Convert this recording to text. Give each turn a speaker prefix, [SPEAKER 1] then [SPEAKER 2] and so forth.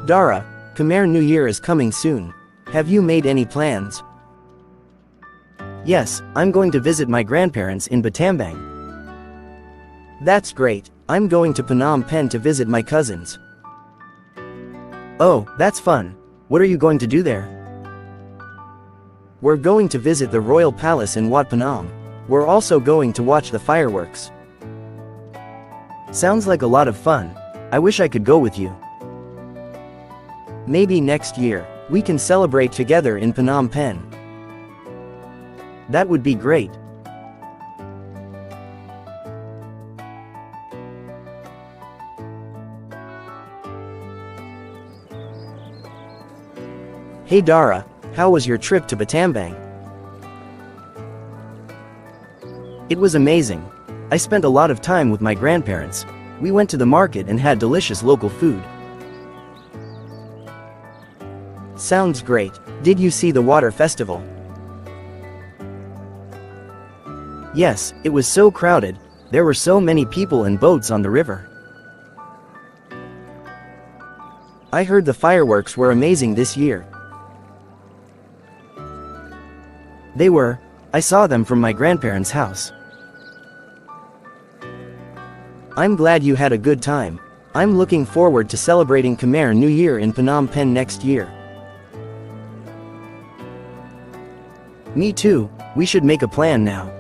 [SPEAKER 1] Dara, Khmer New Year is coming soon. Have you made any plans? Yes, I'm going to visit my grandparents in Battambang. That's great. I'm going to Phnom Penh to visit my cousins. Oh, that's fun. What are you going to do there? We're going to visit the Royal Palace in Wat Phnom. We're also going to watch the fireworks. Sounds like a lot of fun. I wish I could go with you. Maybe next year, we can celebrate together in Phnom Penh. That would be great. Hey Dara, how was your trip to Battambang? It was amazing. I spent a lot of time with my grandparents. We went to the market and had delicious local food. Sounds great. Did you see the water festival? Yes, it was so crowded. There were so many people and boats on the river. I heard the fireworks were amazing this year. They were. I saw them from my grandparents' house. I'm glad you had a good time. I'm looking forward to celebrating Khmer New Year in Phnom Penh next year. Me too. We should make a plan now.